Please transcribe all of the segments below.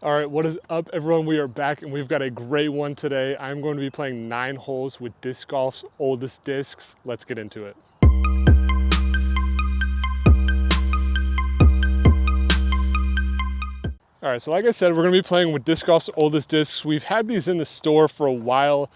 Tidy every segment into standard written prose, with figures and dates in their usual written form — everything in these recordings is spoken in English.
All right, what is up, everyone? We are back and we've got a great one today. I'm going to be playing 9 holes with disc golf's oldest discs. Let's get into it. All right, so like I said, we're going to be playing with disc golf's oldest discs. We've had these in the store for a while.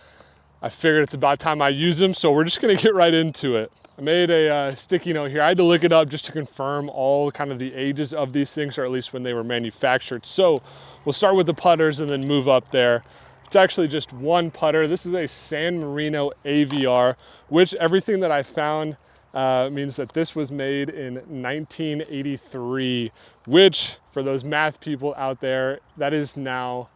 I figured it's about time I use them, so we're just going to get right into it. I made a sticky note here. I had to look it up just to confirm all kind of the ages of these things, or at least when they were manufactured. So we'll start with the putters and then move up there. It's actually just one putter. This is a San Marino AVR, which everything that I found means that this was made in 1983, which for those math people out there, that is now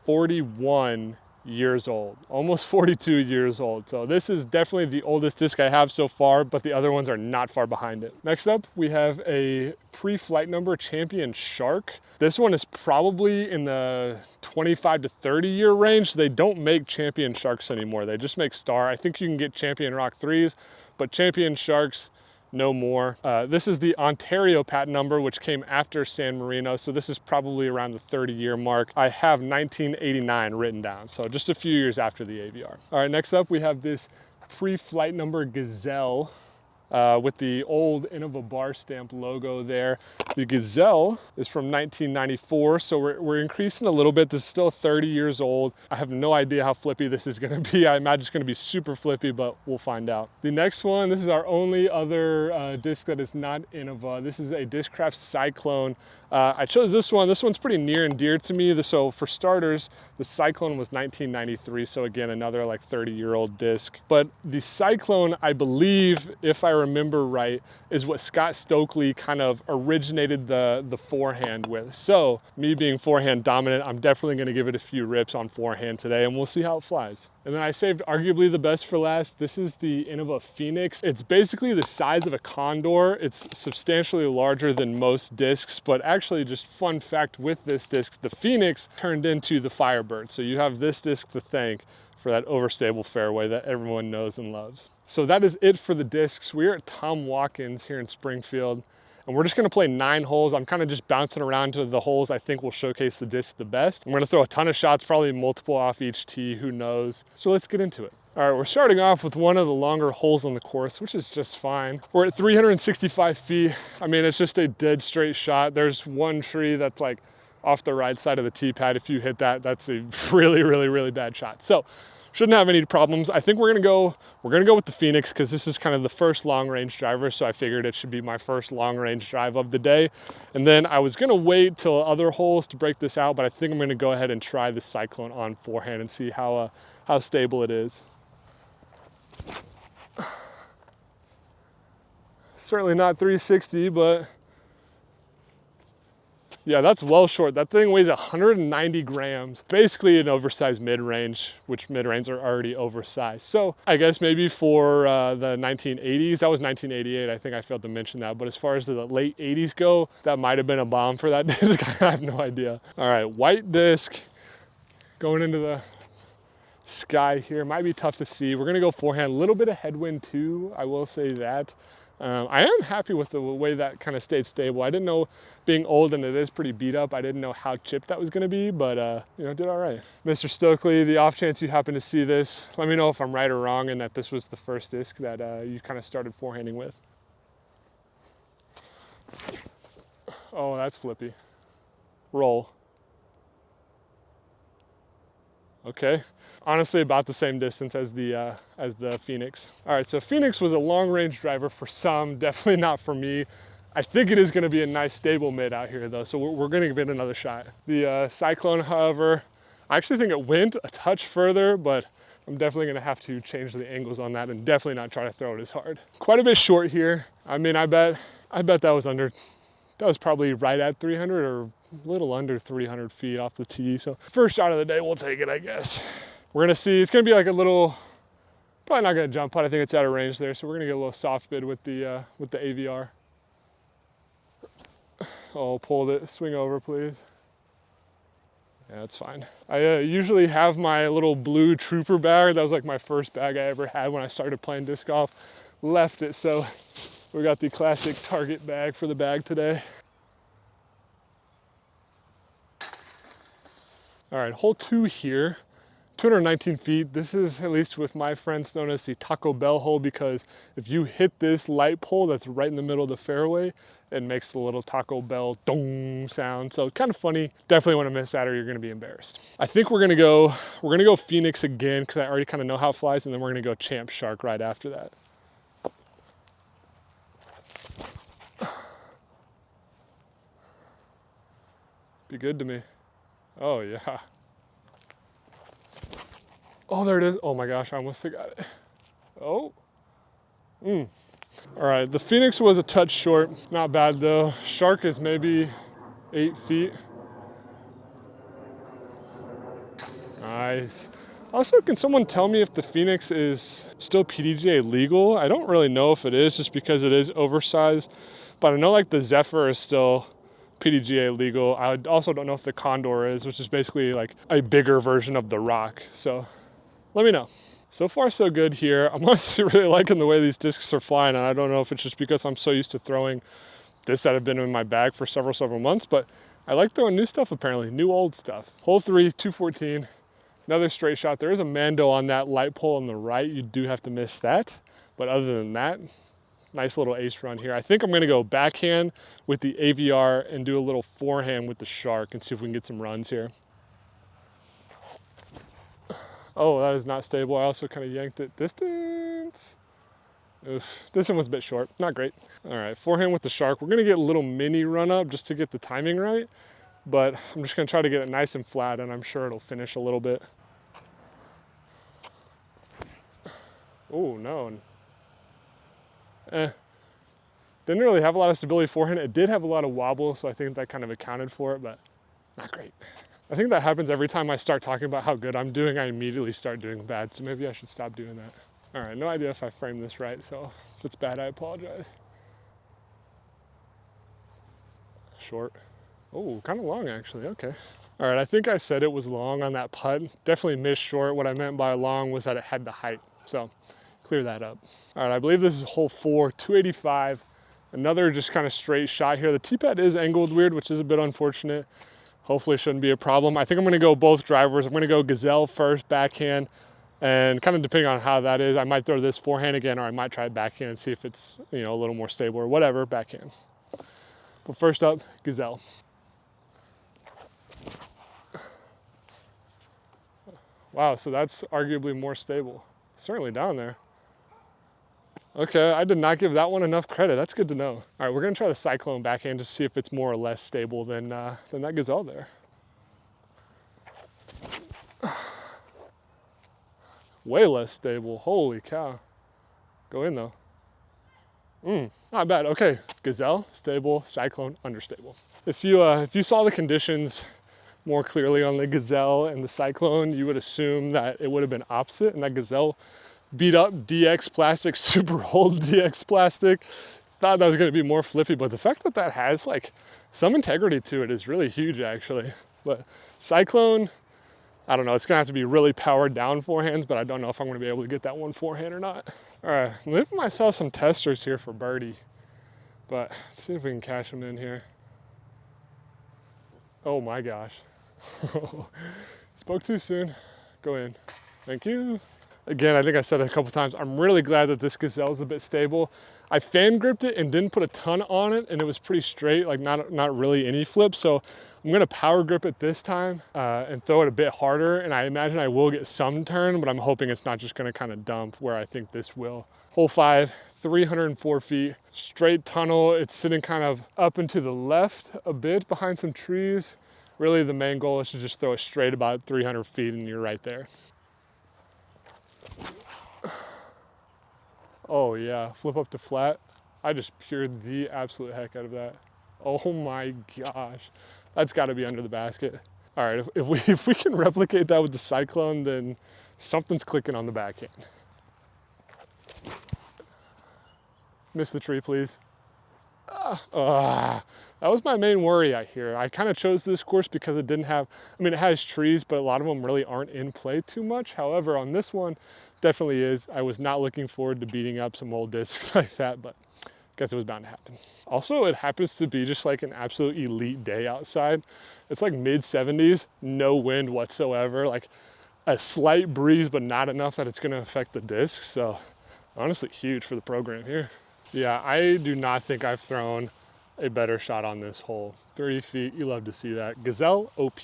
41 years old, almost 42 years old. So this is definitely the oldest disc I have so far, but the other ones are not far behind it. Next up, we have a pre-flight number Champion Shark. This one is probably in the 25 to 30 year range. They don't make Champion Sharks anymore. They just make Star. I think you can get Champion Rock 3s, but Champion Sharks, no more. This is the Ontario patent number, which came after San Marino, so this is probably around the 30-year mark. I have 1989 written down, so just a few years after the AVR. All right, next up we have this pre-flight number Gazelle with the old Innova bar stamp logo there. The Gazelle is from 1994, so we're increasing a little bit. This is still 30 years old. I have no idea how flippy this is gonna be. I imagine it's gonna be super flippy, but we'll find out. The next one, this is our only other disc that is not Innova. This is a Discraft Cyclone. I chose this one. This one's pretty near and dear to me. So for starters, the Cyclone was 1993, so again, another like 30-year-old disc. But the Cyclone, I believe, if I remember right, is what Scott Stokely kind of originated the forehand with. So me being forehand dominant, I'm definitely going to give it a few rips on forehand today, and we'll see how it flies. And then I saved arguably the best for last. This is the Innova Phoenix. It's basically the size of a Condor. It's substantially larger than most discs, but actually, just fun fact with this disc, the Phoenix turned into the Firebird. So you have this disc to thank for that overstable fairway that everyone knows and loves. So that is it for the discs. We're at Tom Watkins here in Springfield, and we're just gonna play 9 holes. I'm kind of just bouncing around to the holes I think will showcase the disc the best. I'm gonna throw a ton of shots, probably multiple off each tee, who knows. So let's get into it. All right, we're starting off with one of the longer holes on the course, which is just fine. We're at 365 feet. I mean, it's just a dead straight shot. There's one tree that's like off the right side of the tee pad. If you hit that, that's a really, really, really bad shot. So shouldn't have any problems. I think we're gonna go with the Phoenix because this is kind of the first long range driver, so I figured it should be my first long range drive of the day. And then I was gonna wait till other holes to break this out, but I think I'm gonna go ahead and try the Cyclone on forehand and see how stable it is. Certainly not 360, but yeah, that's well short. That thing weighs 190 grams. Basically an oversized mid-range, which mid-range are already oversized. So I guess maybe for the 1980s, that was 1988. I think I failed to mention that. But as far as the late 80s go, that might have been a bomb for that disc. I have no idea. All right, white disc going into the sky here. Might be tough to see. We're gonna go forehand. A little bit of headwind too, I will say that. I am happy with the way that kind of stayed stable. I didn't know, being old and it is pretty beat up, I didn't know how chipped that was going to be, but did all right. Mr. Stokely, the off chance you happen to see this, let me know if I'm right or wrong and that this was the first disc that you kind of started forehanding with. Oh, that's flippy. Roll. Okay, honestly about the same distance as the Phoenix. All right, so Phoenix was a long range driver for some, definitely not for me. I think it is gonna be a nice stable mid out here though, so we're gonna give it another shot. The Cyclone, however, I actually think it went a touch further, but I'm definitely gonna have to change the angles on that and definitely not try to throw it as hard. Quite a bit short here. I mean, I bet that was probably right at 300 or a little under 300 feet off the tee. So first shot of the day, we'll take it, I guess. We're gonna see, it's gonna be like a little, probably not gonna jump putt. I think it's out of range there. So we're gonna get a little soft bid with the AVR. Oh, pulled it, swing over, please. Yeah, that's fine. I usually have my little blue Trooper bag. That was like my first bag I ever had when I started playing disc golf. Left it, so we got the classic Target bag for the bag today. All right, hole 2 here, 219 feet. This is, at least with my friends, known as the Taco Bell hole, because if you hit this light pole that's right in the middle of the fairway, it makes the little Taco Bell dong sound. So kind of funny. Definitely want to miss that or you're going to be embarrassed. I think we're going to go Phoenix again because I already kind of know how it flies, and then we're going to go Champ Shark right after that. Be good to me. Oh yeah. Oh, there it is. Oh my gosh, I almost got it. Oh. All right, the Phoenix was a touch short. Not bad though. Shark is maybe 8 feet. Nice. Also, can someone tell me if the Phoenix is still PDGA legal? I don't really know if it is, just because it is oversized. But I know like the Zephyr is still PDGA legal. I also don't know if the Condor is, which is basically like a bigger version of the Rock. So let me know. So far so good here. I'm honestly really liking the way these discs are flying, and I don't know if it's just because I'm so used to throwing discs that have been in my bag for several months, but I like throwing new stuff apparently, new old stuff. Hole 3, 214, another straight shot. There is a Mando on that light pole on the right. You do have to miss that, but other than that, nice little ace run here. I think I'm gonna go backhand with the AVR and do a little forehand with the Shark and see if we can get some runs here. Oh, that is not stable. I also kind of yanked it distance. Oof, this one was a bit short, not great. All right, forehand with the Shark. We're gonna get a little mini run up just to get the timing right, but I'm just gonna try to get it nice and flat, and I'm sure it'll finish a little bit. Oh, no. Didn't really have a lot of stability forehand. It did have a lot of wobble, so I think that kind of accounted for it, but not great. I think that happens every time I start talking about how good I'm doing, I immediately start doing bad, so maybe I should stop doing that. All right, no idea if I framed this right, so if it's bad, I apologize. Short. Oh, kind of long actually, okay. All right, I think I said it was long on that putt. Definitely missed short. What I meant by long was that it had the height, so clear that up. All right, I believe this is hole 4, 285. Another just kind of straight shot here. The tee-pad is angled weird, which is a bit unfortunate. Hopefully it shouldn't be a problem. I think I'm gonna go both drivers. I'm gonna go Gazelle first, backhand, and kind of depending on how that is, I might throw this forehand again, or I might try backhand and see if it's, you know, a little more stable or whatever, backhand. But first up, Gazelle. Wow, so that's arguably more stable. Certainly down there. Okay, I did not give that one enough credit. That's good to know. All right, we're gonna try the Cyclone backhand to see if it's more or less stable than that Gazelle there. Way less stable, holy cow. Go in though. Not bad, okay. Gazelle, stable, Cyclone, understable. If you saw the conditions more clearly on the Gazelle and the Cyclone, you would assume that it would have been opposite, and that Gazelle beat up DX plastic, super old DX plastic. Thought that was gonna be more flippy, but the fact that that has like some integrity to it is really huge actually. But Cyclone, I don't know, it's gonna have to be really powered down forehands, but I don't know if I'm gonna be able to get that one forehand or not. All right, I'm leaving myself some testers here for birdie, but let's see if we can cash them in here. Oh my gosh. Spoke too soon. Go in. Thank you. Again, I think I said it a couple times, I'm really glad that this Gazelle is a bit stable. I fan gripped it and didn't put a ton on it, and it was pretty straight, like not really any flip. So I'm gonna power grip it this time and throw it a bit harder, and I imagine I will get some turn, but I'm hoping it's not just gonna kind of dump where I think this will. Hole 5, 304 feet, straight tunnel. It's sitting kind of up and to the left a bit behind some trees. Really the main goal is to just throw it straight about 300 feet and you're right there. Oh yeah, flip up to flat. I just pured the absolute heck out of that. Oh my gosh, that's gotta be under the basket. All right, if we can replicate that with the Cyclone, then something's clicking on the backhand. Miss the tree, please. That was my main worry I hear. I kind of chose this course because it didn't have, I mean, it has trees, but a lot of them really aren't in play too much. However, on this one, definitely is. I was not looking forward to beating up some old discs like that, but I guess it was bound to happen. Also, it happens to be just like an absolute elite day outside. It's like mid 70s, no wind whatsoever, like a slight breeze, but not enough that it's gonna affect the disc. So honestly, huge for the program here. Yeah, I do not think I've thrown a better shot on this hole. 30 feet, you love to see that. Gazelle OP.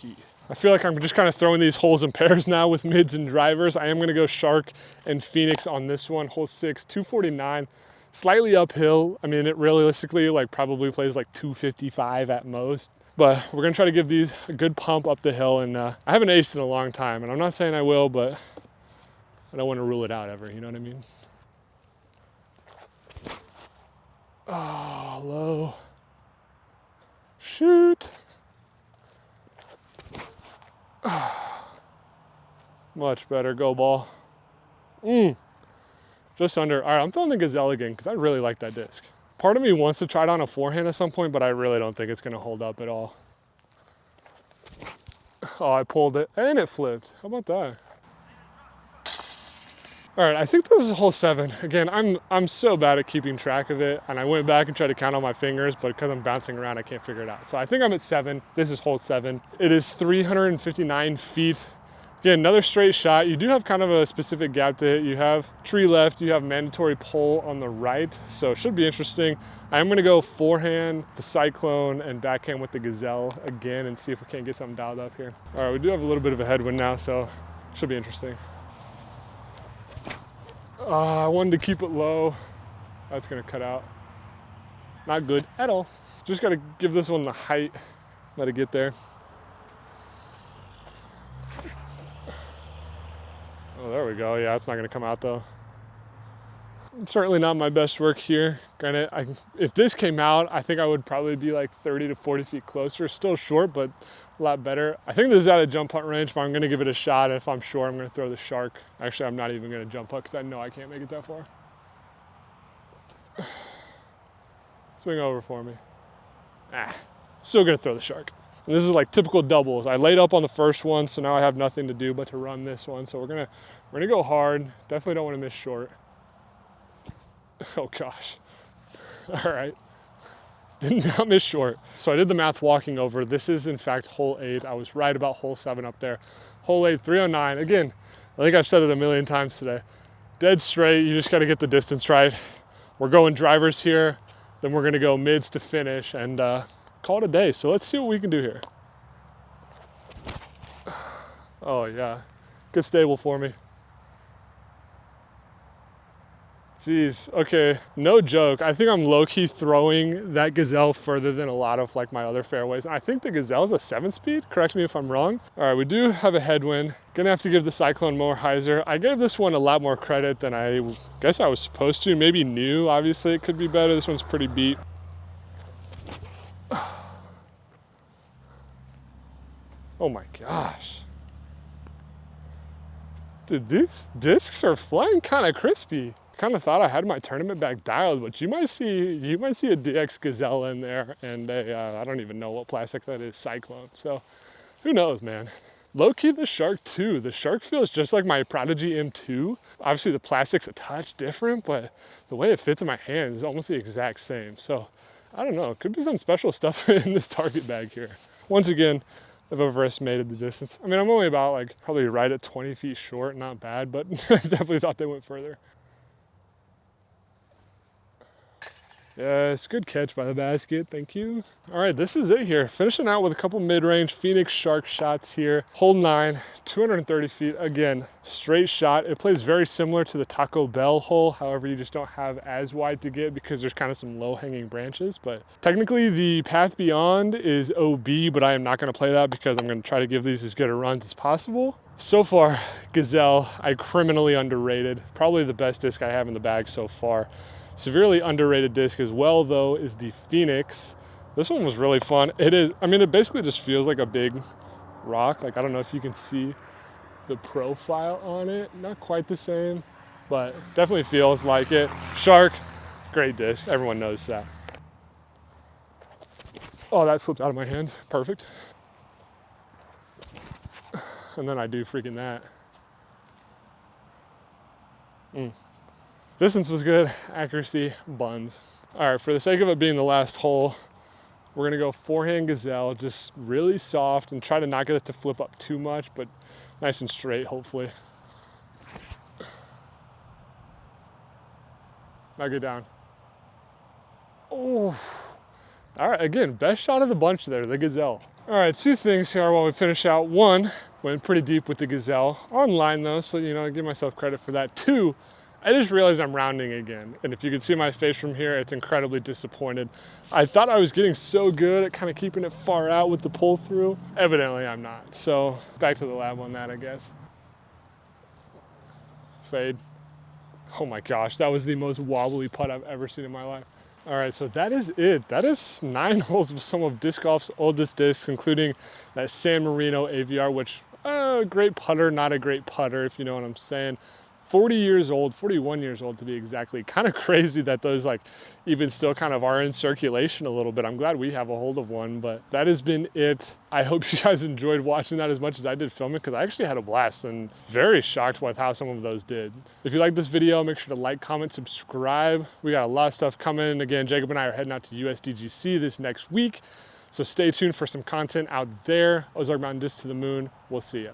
I feel like I'm just kind of throwing these holes in pairs now with mids and drivers. I am gonna go Shark and Phoenix on this one, hole 6, 249, slightly uphill. I mean, it realistically like probably plays like 255 at most. But we're gonna try to give these a good pump up the hill, and I haven't aced in a long time, and I'm not saying I will, but I don't want to rule it out ever, you know what I mean? Oh, low. Shoot. Much better, go ball. Just under. All right, I'm throwing the Gazelle again because I really like that disc. Part of me wants to try it on a forehand at some point, but I really don't think it's gonna hold up at all. Oh, I pulled it and it flipped. How about that? All right, I think this is hole 7. Again, I'm so bad at keeping track of it, and I went back and tried to count on my fingers, but because I'm bouncing around, I can't figure it out. So I think I'm at 7. This is hole 7. It is 359 feet. Again, another straight shot. You do have kind of a specific gap to hit. You have tree left, you have mandatory pole on the right, so it should be interesting. I am gonna go forehand, the Cyclone, and backhand with the Gazelle again and see if we can't get something dialed up here. All right, we do have a little bit of a headwind now, so it should be interesting. I wanted to keep it low. That's gonna cut out. Not good at all. Just gotta give this one the height, let it get there. Oh, there we go. Yeah, it's not gonna come out though. Certainly not my best work here. Granted, if this came out, I think I would probably be like 30 to 40 feet closer. Still short, but a lot better. I think this is at a jump putt range, but I'm gonna give it a shot. And if I'm short, I'm gonna throw the Shark. Actually, I'm not even gonna jump putt because I know I can't make it that far. Swing over for me. Still gonna throw the Shark. And this is like typical doubles. I laid up on the first one, so now I have nothing to do but to run this one. So we're gonna go hard. Definitely don't want to miss short. Oh gosh. All right. Did not miss short. So I did the math walking over. This is in fact hole 8. I was right about hole 7 up there. Hole 8, 309. Again, I think I've said it a million times today. Dead straight, you just gotta get the distance right. We're going drivers here, then we're gonna go mids to finish and call it a day. So let's see what we can do here. Oh yeah, good stable for me. Jeez, okay, no joke. I think I'm low-key throwing that Gazelle further than a lot of like my other fairways. I think the Gazelle's a 7-speed, correct me if I'm wrong. All right, we do have a headwind. Gonna have to give the Cyclone more hyzer. I gave this one a lot more credit than I guess I was supposed to. Maybe new, obviously it could be better. This one's pretty beat. Oh my gosh. Dude, these discs are flying kind of crispy. Kind of thought I had my tournament bag dialed, but you might see a DX Gazelle in there and I don't even know what plastic that is, Cyclone. So who knows, man. Low-key the Shark too. The Shark feels just like my Prodigy M2. Obviously the plastic's a touch different, but the way it fits in my hand is almost the exact same. So I don't know, could be some special stuff in this target bag here. Once again, I've overestimated the distance. I mean, I'm only about like probably right at 20 feet short, not bad, but I definitely thought they went further. Yes, good catch by the basket, thank you. All right, this is it here. Finishing out with a couple mid-range Phoenix Shark shots here. Hole 9, 230 feet. Again, straight shot. It plays very similar to the Taco Bell hole. However, you just don't have as wide to get because there's kind of some low-hanging branches. But technically, the path beyond is OB, but I am not going to play that because I'm going to try to give these as good a runs as possible. So far, Gazelle, I criminally underrated. Probably the best disc I have in the bag so far. Severely underrated disc as well, though, is the Phoenix. This one was really fun. It is, I mean, it basically just feels like a big rock. Like, I don't know if you can see the profile on it. Not quite the same, but definitely feels like it. Shark, great disc. Everyone knows that. Oh, that slipped out of my hand. Perfect. And then I do freaking that. Distance was good, accuracy, buns. All right, for the sake of it being the last hole, We're gonna go forehand gazelle, just really soft and try to not get it to flip up too much, but nice and straight, hopefully. Now get down. Oh, all right, again, best shot of the bunch there, the gazelle. All right, two things here while we finish out. One, went pretty deep with the gazelle. On line though, so I give myself credit for that. Two, I just realized I'm rounding again. And if you can see my face from here, it's incredibly disappointed. I thought I was getting so good at kind of keeping it far out with the pull through. Evidently I'm not. So back to the lab on that, I guess. Fade. Oh my gosh, that was the most wobbly putt I've ever seen in my life. All right, so that is it. That is 9 holes with some of disc golf's oldest discs, including that San Marino AVR, which, great putter, not a great putter, if you know what I'm saying. 40 years old, 41 years old to be exactly. Kind of crazy that those even still kind of are in circulation a little bit. I'm glad we have a hold of one, but that has been it. I hope you guys enjoyed watching that as much as I did filming, because I actually had a blast and very shocked with how some of those did. If you like this video, make sure to like, comment, subscribe. We got a lot of stuff coming. Again, Jacob and I are heading out to USDGC this next week, so stay tuned for some content out there. Ozark Mountain Disc to the Moon. We'll see ya.